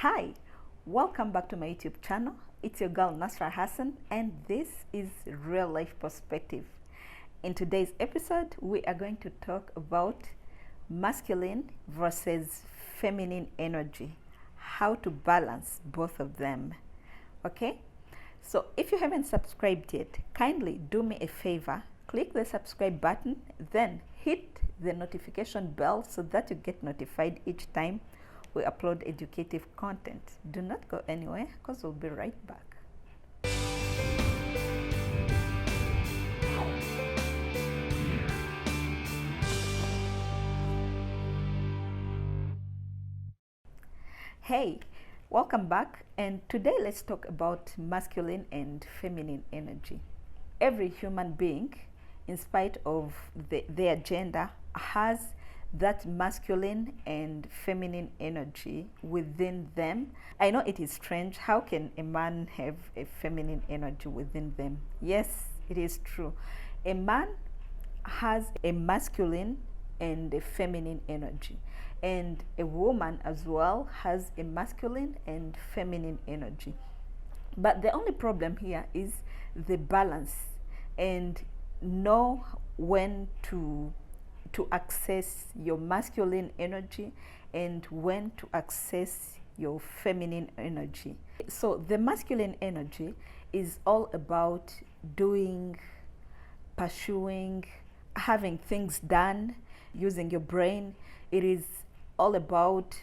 Hi, welcome back to my YouTube channel. It's your girl Nasra Hassan, and this is Real Life Perspective. In today's episode, we are going to talk about masculine versus feminine energy, how to balance both of them. Okay? So if you haven't subscribed yet, kindly do me a favor, click the subscribe button, then hit the notification bell so that you get notified each time we upload educative content. Do not go anywhere because we'll be right back. Hey, welcome back, and today let's talk about masculine and feminine energy. Every human being, in spite of their gender, has that masculine and feminine energy within them. I know it is strange. How can a man have a feminine energy within them? Yes, it is true. A man has a masculine and a feminine energy, and a woman as well has a masculine and feminine energy. But the only problem here is the balance and know when to access your masculine energy and when to access your feminine energy. So the masculine energy is all about doing, pursuing, having things done, using your brain. It is all about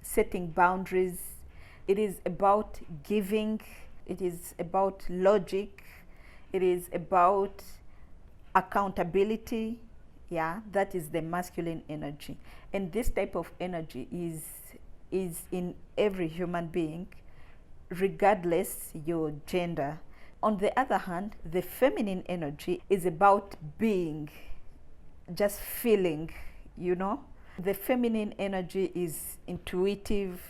setting boundaries. It is about giving. It is about logic. It is about accountability. Yeah, that is the masculine energy, and this type of energy is in every human being, regardless your gender. On the other hand, the feminine energy is about being, just feeling, The feminine energy is intuitive,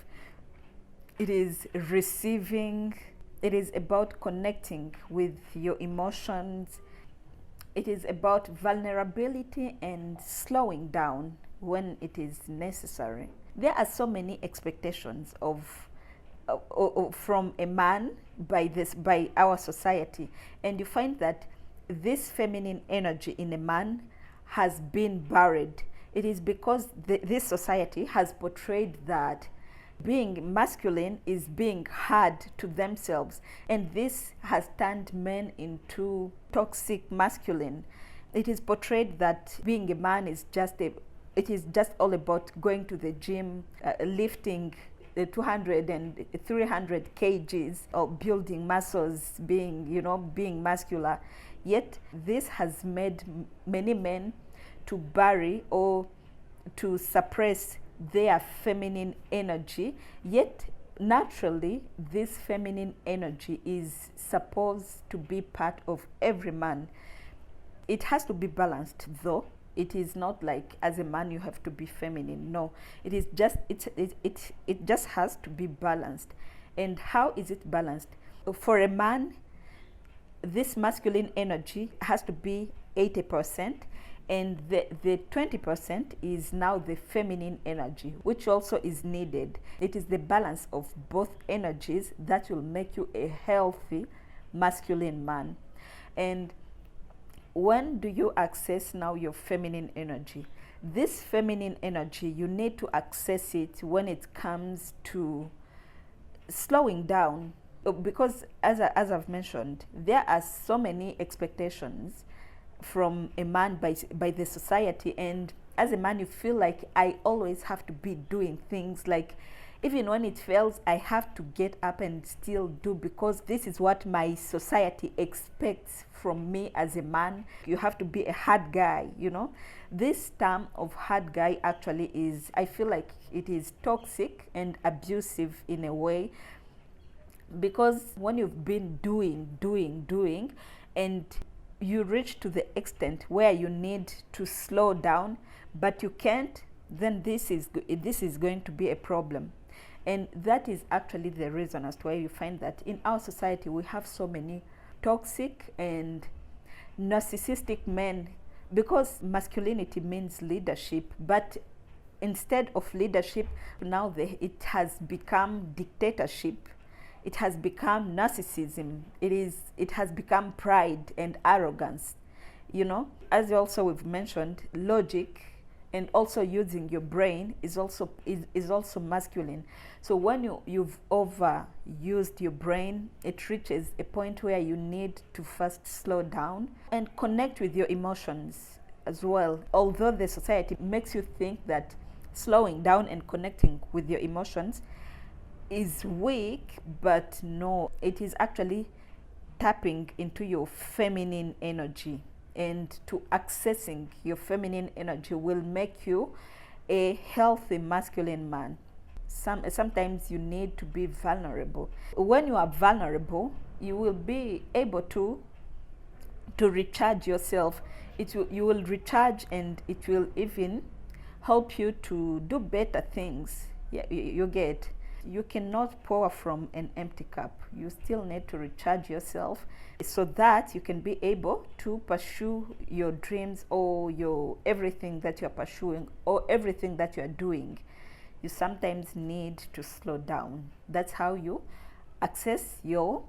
it is receiving, it is about connecting with your emotions. It is about vulnerability and slowing down when it is necessary. There are so many expectations from a man by our society, and you find that this feminine energy in a man has been buried. It is because this society has portrayed that being masculine is being hard to themselves, and this has turned men into toxic masculine. It is portrayed that being a man is it is just all about going to the gym, lifting 200 and 300 kgs, or building muscles, being muscular. Yet this has made many men to bury or to suppress their feminine energy. Yet naturally this feminine energy is supposed to be part of every man. It has to be balanced, though. It is not like as a man you have to be feminine. No, it is just it just has to be balanced. And how is it balanced? For a man, this masculine energy has to be 80%, and the 20% is now the feminine energy, which also is needed. It is the balance of both energies that will make you a healthy masculine man. And when do you access now your feminine energy? This feminine energy, you need to access it when it comes to slowing down, because as I've mentioned, there are so many expectations from a man by the society, and as a man you feel like I always have to be doing things, like even when it fails I have to get up and still do, because this is what my society expects from me as a man. You have to be a hard guy. This term of hard guy actually is, I feel like it is toxic and abusive in a way, because when you've been doing and you reach to the extent where you need to slow down but you can't, then this is going to be a problem. And that is actually the reason as to why you find that in our society we have so many toxic and narcissistic men, because masculinity means leadership, but instead of leadership, now it has become dictatorship. It has become narcissism. It has become pride and arrogance. As also we've mentioned, logic and also using your brain is also masculine. So when you've overused your brain, it reaches a point where you need to first slow down and connect with your emotions as well. Although the society makes you think that slowing down and connecting with your emotions is weak, but no, it is actually tapping into your feminine energy. And to accessing your feminine energy will make you a healthy masculine man. Sometimes you need to be vulnerable. When you are vulnerable, you will be able to recharge yourself. You will recharge, and it will even help you to do better things. Yeah, you get. You cannot pour from an empty cup. You still need to recharge yourself so that you can be able to pursue your dreams or everything that you're pursuing or everything that you're doing. You sometimes need to slow down. That's how you access your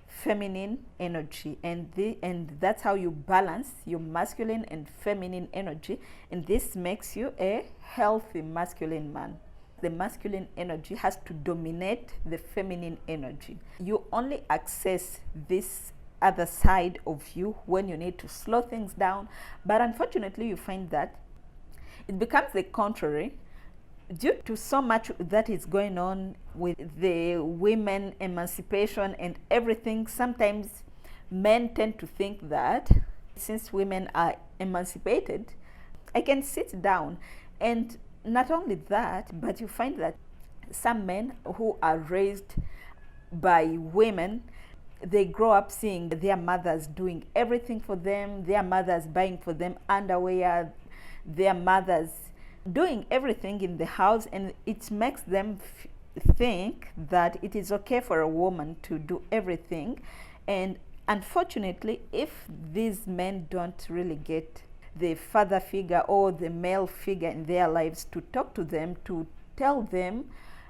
feminine energy, and that's how you balance your masculine and feminine energy, and this makes you a healthy masculine man. The masculine energy has to dominate the feminine energy. You only access this other side of you when you need to slow things down, but unfortunately you find that it becomes the contrary due to so much that is going on with the women emancipation and everything. Sometimes men tend to think that since women are emancipated, I can sit down. And not only that, but you find that some men who are raised by women, they grow up seeing their mothers doing everything for them, their mothers buying for them underwear, their mothers doing everything in the house, and it makes them think that it is okay for a woman to do everything. And unfortunately, if these men don't really get the father figure or the male figure in their lives to talk to them, to tell them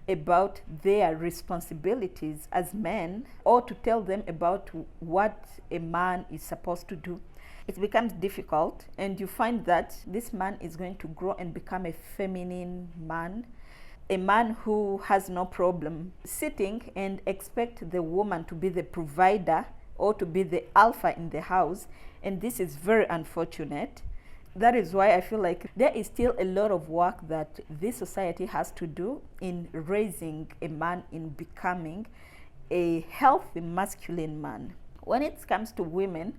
about their responsibilities as men, or to tell them about what a man is supposed to do, it becomes difficult, and you find that this man is going to grow and become a feminine man, a man who has no problem sitting and expect the woman to be the provider or to be the alpha in the house, and this is very unfortunate. That is why I feel like there is still a lot of work that this society has to do in raising a man, in becoming a healthy masculine man. When it comes to women,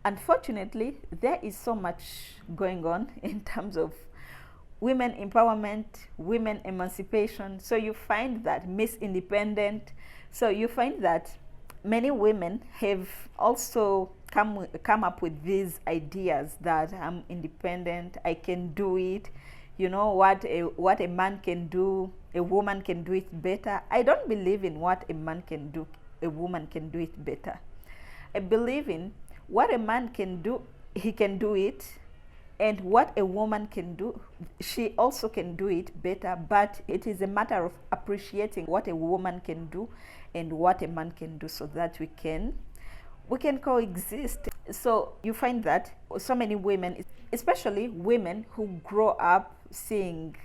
unfortunately, there is so much going on in terms of women empowerment, women emancipation. So you find that Miss Independent, so you find that many women have also come up with these ideas that I'm independent, I can do it. You know what a man can do, a woman can do it better. I don't believe in what a man can do, a woman can do it better. I believe in what a man can do, he can do it, and what a woman can do, she also can do it better. But it is a matter of appreciating what a woman can do and what a man can do, so that we can coexist. So you find that so many women, especially women who grow up seeing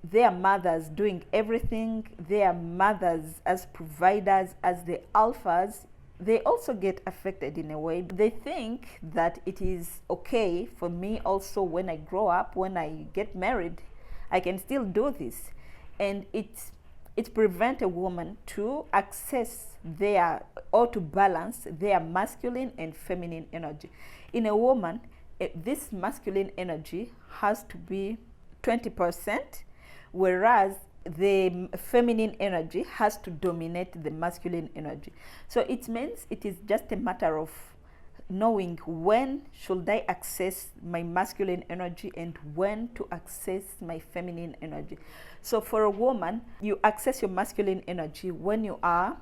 their mothers doing everything, their mothers as providers, as the alphas, they also get affected in a way. They think that it is okay for me also, when I grow up, when I get married, I can still do this. And it prevents a woman to access their, or to balance their masculine and feminine energy. In a woman, this masculine energy has to be 20%, whereas the feminine energy has to dominate the masculine energy. So it means it is just a matter of knowing when should I access my masculine energy and when to access my feminine energy. So for a woman, you access your masculine energy when you are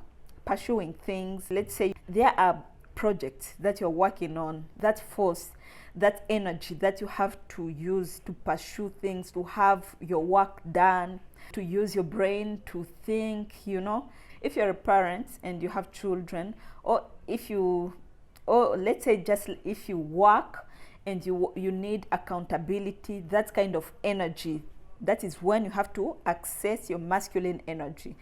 pursuing things. Let's say there are projects that you're working on that force that energy that you have to use to pursue things, to have your work done, to use your brain to think, If you're a parent and you have children, or let's say just if you work and you need accountability, that kind of energy, that is when you have to access your masculine energy.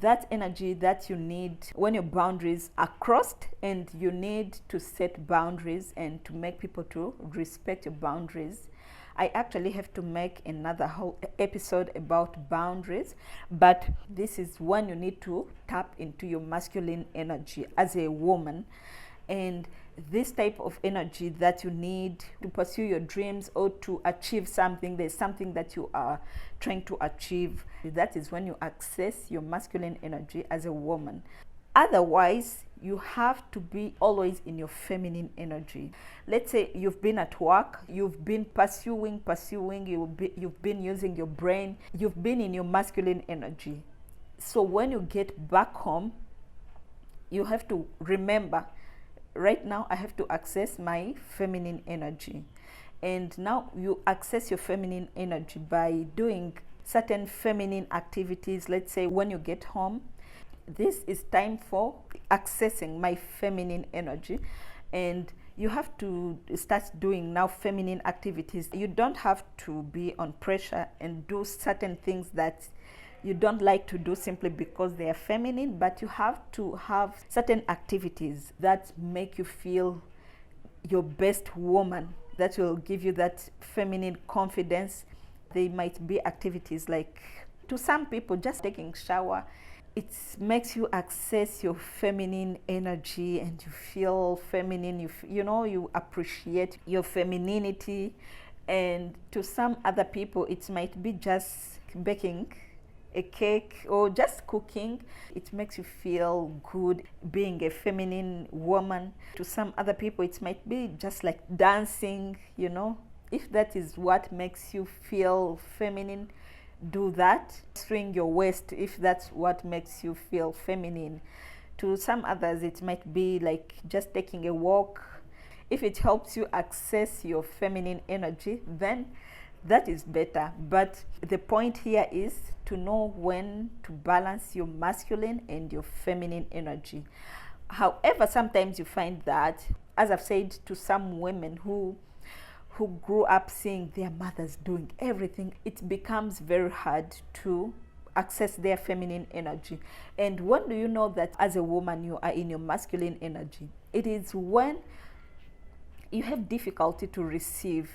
That energy that you need when your boundaries are crossed, and you need to set boundaries and to make people to respect your boundaries. I actually have to make another whole episode about boundaries, but this is when you need to tap into your masculine energy as a woman. And this type of energy that you need to pursue your dreams or to achieve something, there's something that you are trying to achieve, that is when you access your masculine energy as a woman. Otherwise, you have to be always in your feminine energy. Let's say you've been at work, you've been pursuing, you've been using your brain, you've been in your masculine energy. So when you get back home, you have to remember, right now I have to access my feminine energy. And now you access your feminine energy by doing certain feminine activities. Let's say when you get home, this is time for accessing my feminine energy, and you have to start doing now feminine activities. You don't have to be on pressure and do certain things that you don't like to do simply because they are feminine, but you have to have certain activities that make you feel your best woman, that will give you that feminine confidence. They might be activities like, to some people, just taking shower. It makes you access your feminine energy and you feel feminine. You appreciate your femininity. And to some other people, it might be just baking a cake or just cooking. It makes you feel good being a feminine woman. To some other people, it might be just like dancing, If that is what makes you feel feminine, do that. Swing your waist if that's what makes you feel feminine. To some others, it might be like just taking a walk. If it helps you access your feminine energy, then that is better. But the point here is to know when to balance your masculine and your feminine energy. However, sometimes you find that, as I've said, to some women who grew up seeing their mothers doing everything, it becomes very hard to access their feminine energy. And when do you know that as a woman you are in your masculine energy? It is when you have difficulty to receive.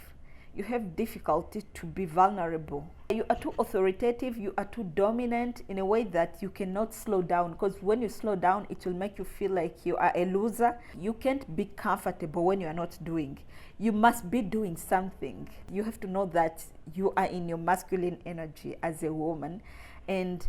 You have difficulty to be vulnerable. You are too authoritative, you are too dominant in a way that you cannot slow down, because when you slow down, it will make you feel like you are a loser. You can't be comfortable when you are not doing. You must be doing something. You have to know that you are in your masculine energy as a woman. And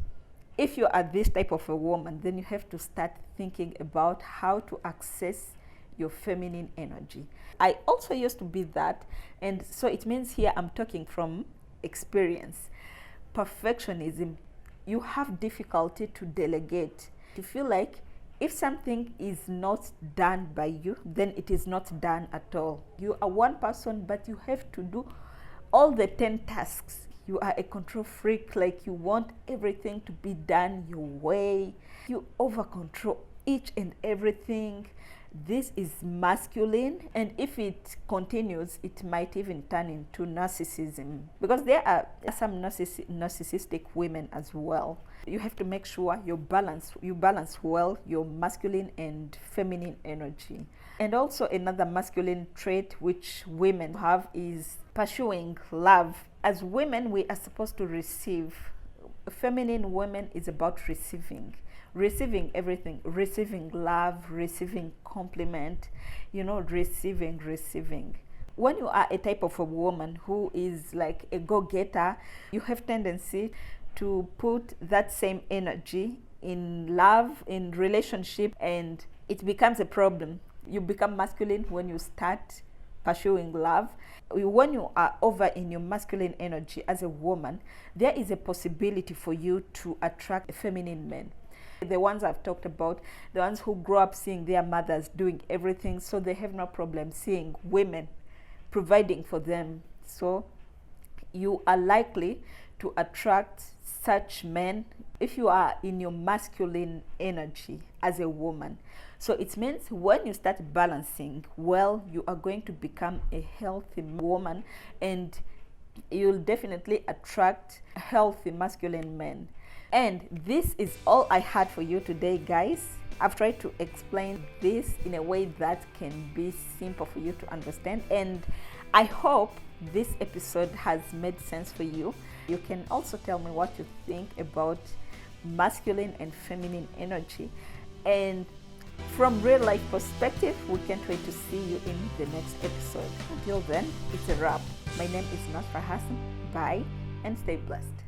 if you are this type of a woman, then you have to start thinking about how to access your feminine energy. I also used to be that, and so it means here I'm talking from experience. Perfectionism, you have difficulty to delegate. You feel like if something is not done by you, then it is not done at all. You are one person, but you have to do all the 10 tasks. You are a control freak, like you want everything to be done your way. You over control each and everything. This is masculine, and if it continues, it might even turn into narcissism, because there are some narcissistic women as well. You have to make sure you balance well your masculine and feminine energy. And also another masculine trait which women have is pursuing love. As women, we are supposed to receive. Feminine women is about receiving everything, receiving love, receiving compliment, receiving. When you are a type of a woman who is like a go-getter, you have tendency to put that same energy in love, in relationship, and it becomes a problem. You become masculine when you start pursuing love. When you are over in your masculine energy as a woman, there is a possibility for you to attract feminine men. The ones I've talked about, the ones who grow up seeing their mothers doing everything, so they have no problem seeing women providing for them. So you are likely to attract such men if you are in your masculine energy as a woman. So it means when you start balancing well, you are going to become a healthy woman, and you'll definitely attract healthy masculine men. And this is all I had for you today, guys. I've tried to explain this in a way that can be simple for you to understand, and I hope this episode has made sense for you. You can also tell me what you think about masculine and feminine energy, and from real life perspective, we can't wait to see you in the next episode. Until then, it's a wrap. My name is Nasra Hassan. Bye and stay blessed.